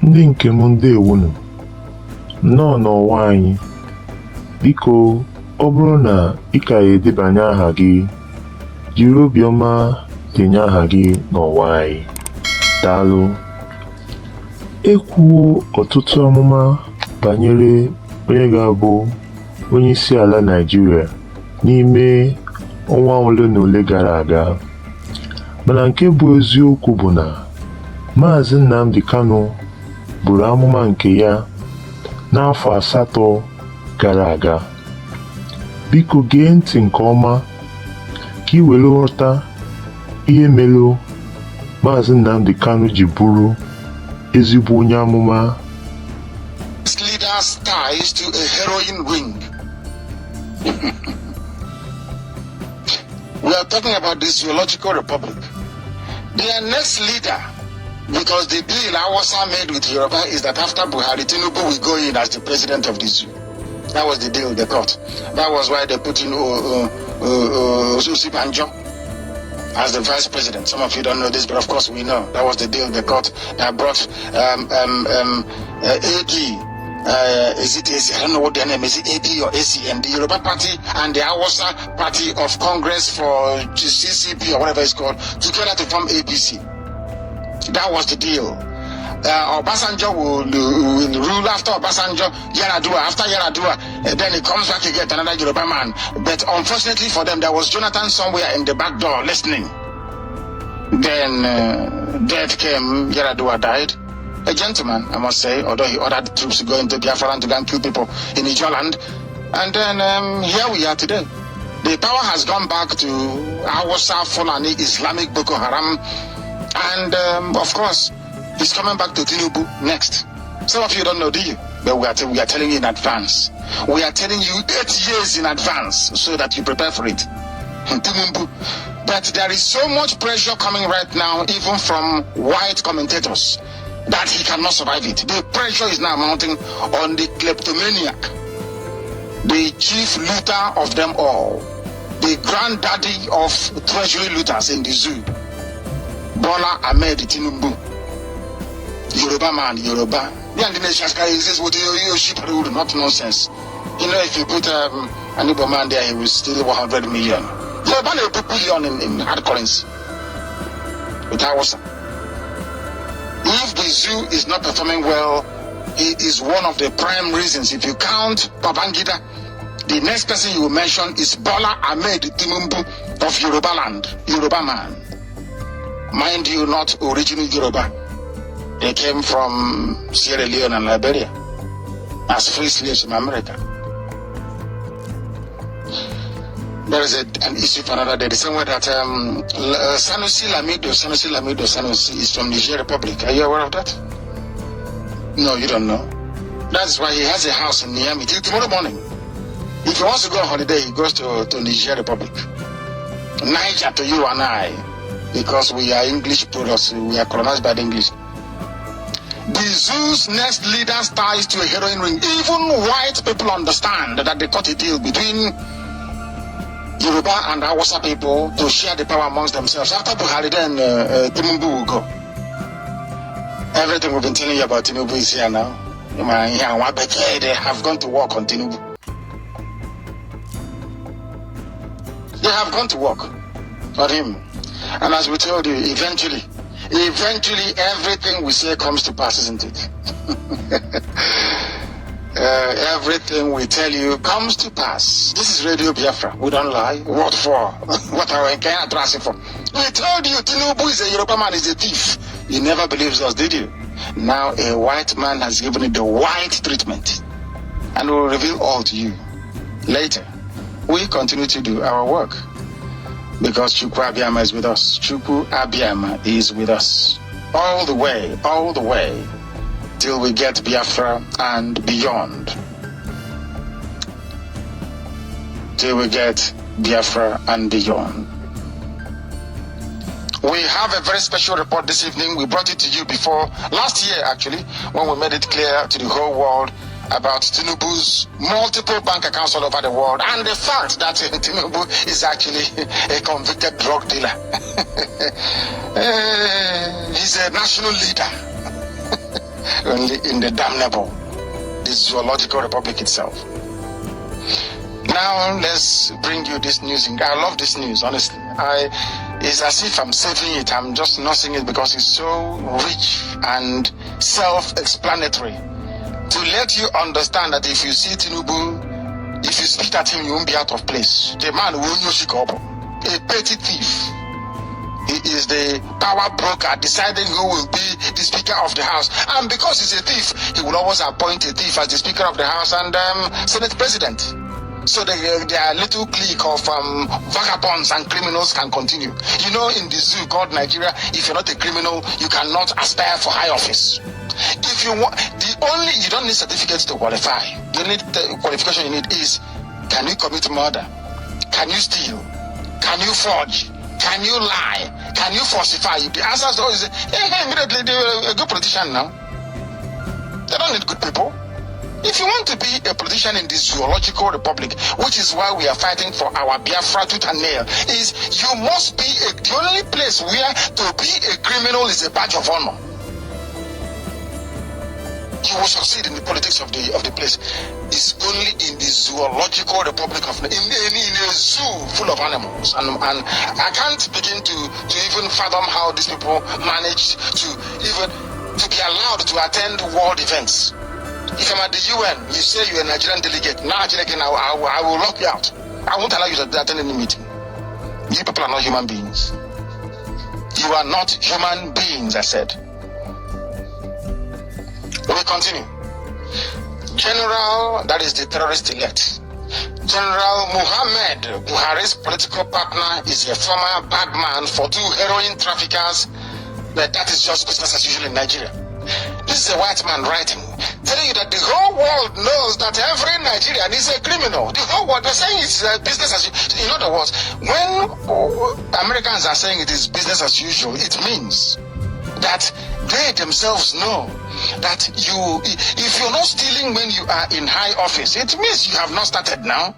Ndị nke m ndewonu, nnọọ n'ụwa anyị. Biko, ọ bụrụ na ị ka edebanye aha gị, jiri obiọma denye aha gị n'ụwa anyị. Daalụ. Ekwuo ọtụtụ amụma banyere onye ga-abụ onye isi ala Naịjirịa n'ime ọnwa ole na ole gara aga. Mana nke bụ eziokwu bụ na Mazi Nnamdi Kanu buru amụma nke ya n'afọ 8 gara aga. Biko gee ntị nke ọma ka ị were ghọta ihe mere Mazi Nnamdi Kanu ji bụrụ ezigbo onye amụma. Leaders ties to a heroin ring. We are talking about the zoological republic. Their next leader, because the deal Awasa made with Yoruba is that after Buhari, Tinubu will go in as the president of the zoo. That was the deal they got. That was why they put in Banjo as the vice president. Some of you don't know this, but of course we know. That was the deal they got. That brought AD. Is it AC? I don't know what their name is. It AD or AC? And the Yoruba Party and the Awasa Party of Congress for CCP or whatever it's called together to form APC. That was the deal. Obasanjo will rule after Obasanjo, Yaradua. After Yaradua, then he comes back again, another Yoruba man. But unfortunately for them, there was Jonathan somewhere in the back door listening. Then death came, Yaradua died. A gentleman, I must say, although he ordered troops to go into Biafran to go and kill people in Ijoland. And then here we are today. The power has gone back to Awasa, Fulani, Islamic Boko Haram. And of course, it's coming back to Tinubu next. Some of you don't know, do you? But we are telling you in advance. We are telling you 8 years in advance so that you prepare for it. Tinubu. But there is so much pressure coming right now, even from white commentators, that he cannot survive it. The pressure is now mounting on the kleptomaniac, the chief looter of them all, the granddaddy of treasury looters in the zoo, Bola Ahmed Tinubu. Yoruba man, Yoruba. The Indonesian guy says, what you ship rule, not nonsense. You know, if you put an Igbo man there, he will steal 100 million. Yoruba will put billion in hard currency. With Hausa. If the zoo is not performing well, it is one of the prime reasons. If you count Babangida, the next person you will mention is Bola Ahmed Tinubu of Yoruba land, Yoruba man. Mind you, not original Yoruba. They came from Sierra Leone and Liberia as free slaves in America. There is an issue for another day. The same way that Sanusi Lamido is from Niger Republic. Are you aware of that? No, you don't know. That's why he has a house in Niamey till tomorrow morning. If he wants to go on holiday, he goes to Niger Republic. Niger to you and I, because we are English products. We are colonized by the English. The zoo's next leaders ties to a heroin ring. Even white people understand that they cut a deal between Yoruba and Hausa people to share the power amongst themselves. After Buhari, then Tinubu will go. Everything we've been telling you about Tinubu is here now. They have gone to work on Tinubu. They have gone to work for him. And as we told you, eventually everything we say comes to pass, isn't it? Everything we tell you comes to pass. This is Radio Biafra. We don't lie. What for? What are we addressing for? We told you Tinubu is a Yoruba man, is a thief. You never believed us, did you? Now a white man has given it the white treatment. And we'll reveal all to you later. We continue to do our work. Because Chukwu Abiyama is with us. Chukwu Abiyama is with us. All the way, till we get Biafra and beyond. Till we get Biafra and beyond. We have a very special report this evening. We brought it to you before, last year actually, when we made it clear to the whole world about Tinubu's multiple bank accounts all over the world and the fact that Tinubu is actually a convicted drug dealer. He's a national leader. only in the damnable, the zoological republic itself. Now let's bring you this news. I love this news, honestly. It's as if I'm saving it. I'm just not saying it because it's so rich and self-explanatory. To let you understand that if you see Tinubu, if you speak at him, you won't be out of place. The man will a petty thief. He is the power broker deciding who will be the Speaker of the House. And because he's a thief, he will always appoint a thief as the Speaker of the House and Senate President. So their little clique of vagabonds and criminals can continue. You know, in the zoo called Nigeria, if you're not a criminal, you cannot aspire for high office. If you want, you don't need certificates to qualify. The qualification you need is, can you commit murder? Can you steal? Can you forge? Can you lie? Can you falsify? The answer is always, immediately they're a good politician now. They don't need good people. If you want to be a politician in the zoological republic, which is why we are fighting for our Biafra tooth and nail, is you must be the only place where to be a criminal is a badge of honor. You will succeed in the politics of the place. It's only in the zoological republic of in a zoo full of animals, and I can't begin to even fathom how these people manage to be allowed to attend world events. If I'm at the UN, you say you're a Nigerian delegate. Now, I will lock you out. I won't allow you to attend any meeting. You people are not human beings. You are not human beings, I said. We continue. General, that is the terrorist elect. General Muhammad Buhari's political partner is a former bagman for 2 heroin traffickers. That is just business as usual in Nigeria. This is a white man writing, telling you that the whole world knows that every Nigerian is a criminal. The whole world, they're saying it's business as usual. In other words, when Americans are saying it is business as usual, it means that they themselves know that if you're not stealing when you are in high office, it means you have not started now.